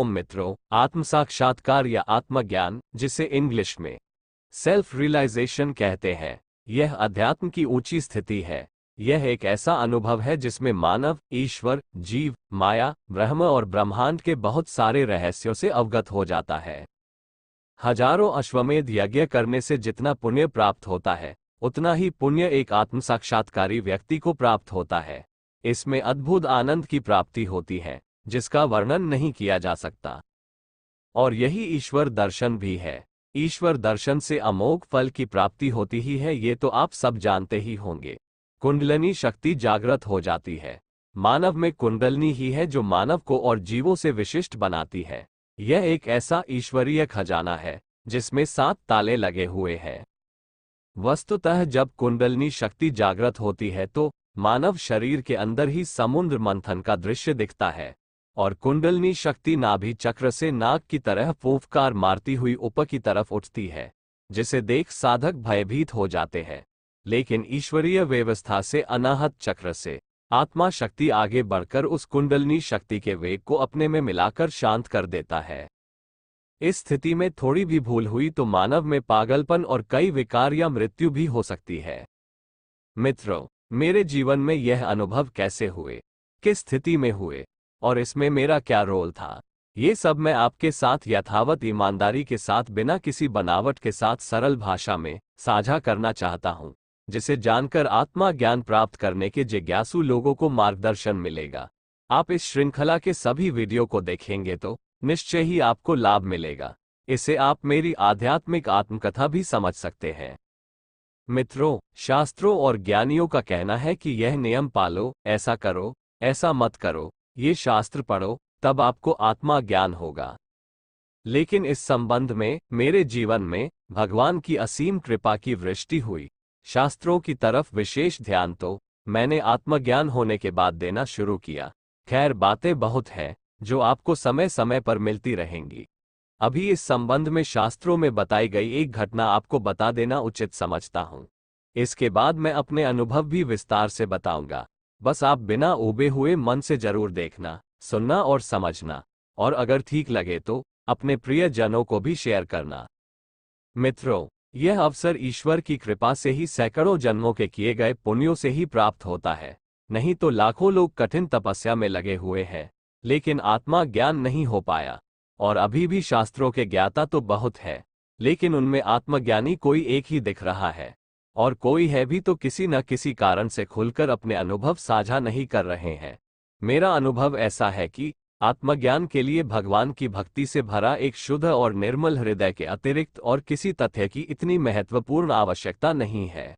ओम मित्रों, आत्म साक्षात्कार या आत्मज्ञान, जिसे इंग्लिश में सेल्फ रियलाइजेशन कहते हैं, यह अध्यात्म की ऊंची स्थिति है। यह एक ऐसा अनुभव है जिसमें मानव, ईश्वर, जीव, माया, ब्रह्म और ब्रह्मांड के बहुत सारे रहस्यों से अवगत हो जाता है। हजारों अश्वमेध यज्ञ करने से जितना पुण्य प्राप्त होता है, उतना ही पुण्य एक आत्म साक्षात्कारी व्यक्ति को प्राप्त होता है। इसमें अद्भुत आनंद की प्राप्ति होती है, जिसका वर्णन नहीं किया जा सकता। और यही ईश्वर दर्शन भी है। ईश्वर दर्शन से अमोघ फल की प्राप्ति होती ही है, ये तो आप सब जानते ही होंगे। कुंडलिनी शक्ति जागृत हो जाती है। मानव में कुंडलिनी ही है जो मानव को और जीवों से विशिष्ट बनाती है। यह एक ऐसा ईश्वरीय खजाना है जिसमें 7 ताले लगे हुए हैं। वस्तुतः जब कुंडलिनी शक्ति जागृत होती है तो मानव शरीर के अंदर ही समुद्र मंथन का दृश्य दिखता है, और कुंडलिनी शक्ति नाभि चक्र से नाग की तरह फूंफकार मारती हुई ऊपर की तरफ उठती है, जिसे देख साधक भयभीत हो जाते हैं। लेकिन ईश्वरीय व्यवस्था से अनाहत चक्र से आत्मा शक्ति आगे बढ़कर उस कुंडलिनी शक्ति के वेग को अपने में मिलाकर शांत कर देता है। इस स्थिति में थोड़ी भी भूल हुई तो मानव में पागलपन और कई विकार या मृत्यु भी हो सकती है। मित्रों, मेरे जीवन में यह अनुभव कैसे हुए, किस स्थिति में हुए और इसमें मेरा क्या रोल था, ये सब मैं आपके साथ यथावत ईमानदारी के साथ बिना किसी बनावट के साथ सरल भाषा में साझा करना चाहता हूं, जिसे जानकर आत्मा ज्ञान प्राप्त करने के जिज्ञासु लोगों को मार्गदर्शन मिलेगा। आप इस श्रृंखला के सभी वीडियो को देखेंगे तो निश्चय ही आपको लाभ मिलेगा। इसे आप मेरी आध्यात्मिक आत्मकथा भी समझ सकते हैं। मित्रों, शास्त्रों और ज्ञानियों का कहना है कि यह नियम पालो, ऐसा करो, ऐसा मत करो, ये शास्त्र पढ़ो, तब आपको आत्मा ज्ञान होगा। लेकिन इस संबंध में मेरे जीवन में भगवान की असीम कृपा की वृष्टि हुई। शास्त्रों की तरफ विशेष ध्यान तो मैंने आत्मज्ञान होने के बाद देना शुरू किया। खैर, बातें बहुत हैं जो आपको समय समय पर मिलती रहेंगी। अभी इस संबंध में शास्त्रों में बताई गई एक घटना आपको बता देना उचित समझता हूं। इसके बाद मैं अपने अनुभव भी विस्तार से बताऊंगा। बस आप बिना ऊबे हुए मन से जरूर देखना, सुनना और समझना, और अगर ठीक लगे तो अपने प्रिय जनों को भी शेयर करना। मित्रों, यह अवसर ईश्वर की कृपा से ही सैकड़ों जन्मों के किए गए पुण्यों से ही प्राप्त होता है। नहीं तो लाखों लोग कठिन तपस्या में लगे हुए हैं, लेकिन आत्मा ज्ञान नहीं हो पाया। और अभी भी शास्त्रों के ज्ञाता तो बहुत है, लेकिन उनमें आत्मज्ञानी कोई एक ही दिख रहा है, और कोई है भी तो किसी न किसी कारण से खुलकर अपने अनुभव साझा नहीं कर रहे हैं। मेरा अनुभव ऐसा है कि आत्मज्ञान के लिए भगवान की भक्ति से भरा एक शुद्ध और निर्मल हृदय के अतिरिक्त और किसी तथ्य की इतनी महत्वपूर्ण आवश्यकता नहीं है।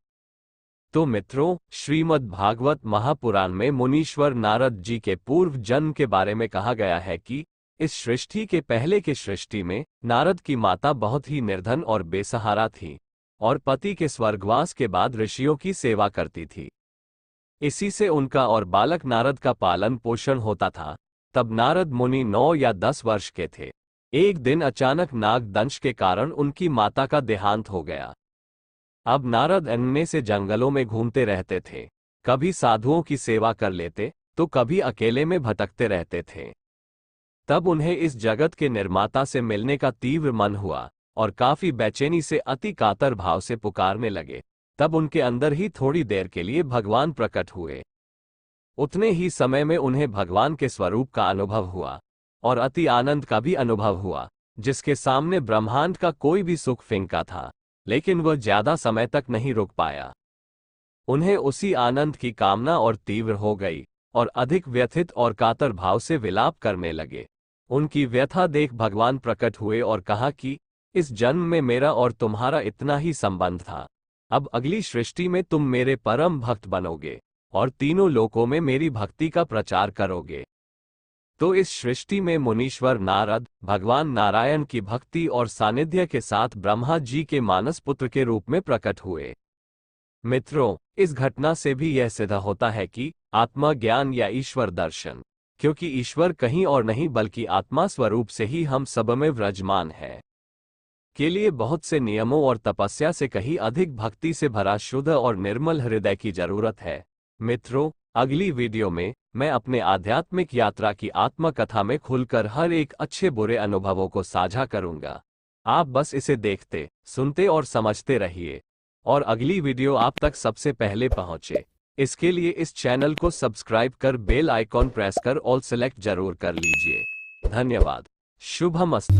तो मित्रों, श्रीमद् भागवत महापुराण में मुनीश्वर नारद जी के पूर्व जन्म के बारे में कहा गया है कि इस सृष्टि के पहले के सृष्टि में नारद की माता बहुत ही निर्धन और बेसहारा थी, और पति के स्वर्गवास के बाद ऋषियों की सेवा करती थी। इसी से उनका और बालक नारद का पालन पोषण होता था। तब नारद मुनि 9 या 10 वर्ष के थे। एक दिन अचानक नाग दंश के कारण उनकी माता का देहांत हो गया। अब नारद अन्य से जंगलों में घूमते रहते थे, कभी साधुओं की सेवा कर लेते तो कभी अकेले में भटकते रहते थे। तब उन्हें इस जगत के निर्माता से मिलने का तीव्र मन हुआ और काफी बेचैनी से अति कातर भाव से पुकारने लगे। तब उनके अंदर ही थोड़ी देर के लिए भगवान प्रकट हुए। उतने ही समय में उन्हें भगवान के स्वरूप का अनुभव हुआ और अति आनंद का भी अनुभव हुआ, जिसके सामने ब्रह्मांड का कोई भी सुख फीका था। लेकिन वह ज्यादा समय तक नहीं रुक पाया। उन्हें उसी आनंद की कामना और तीव्र हो गई और अधिक व्यथित और कातर भाव से विलाप करने लगे। उनकी व्यथा देख भगवान प्रकट हुए और कहा कि इस जन्म में मेरा और तुम्हारा इतना ही संबंध था। अब अगली सृष्टि में तुम मेरे परम भक्त बनोगे और तीनों लोकों में मेरी भक्ति का प्रचार करोगे। तो इस सृष्टि में मुनीश्वर नारद भगवान नारायण की भक्ति और सानिध्य के साथ ब्रह्मा जी के मानस पुत्र के रूप में प्रकट हुए। मित्रों, इस घटना से भी यह सिद्ध होता है कि आत्मा ज्ञान या ईश्वर दर्शन, क्योंकि ईश्वर कहीं और नहीं बल्कि आत्मा स्वरूप से ही हम सब में विराजमान है, के लिए बहुत से नियमों और तपस्या से कहीं अधिक भक्ति से भरा शुद्ध और निर्मल हृदय की जरूरत है। मित्रों, अगली वीडियो में मैं अपने आध्यात्मिक यात्रा की आत्मकथा में खुलकर हर एक अच्छे बुरे अनुभवों को साझा करूंगा। आप बस इसे देखते, सुनते और समझते रहिए, और अगली वीडियो आप तक सबसे पहले पहुंचे। इसके लिए इस चैनल को सब्सक्राइब कर बेल आइकॉन प्रेस कर ऑल सेलेक्ट जरूर कर लीजिए। धन्यवाद। शुभमस्तु।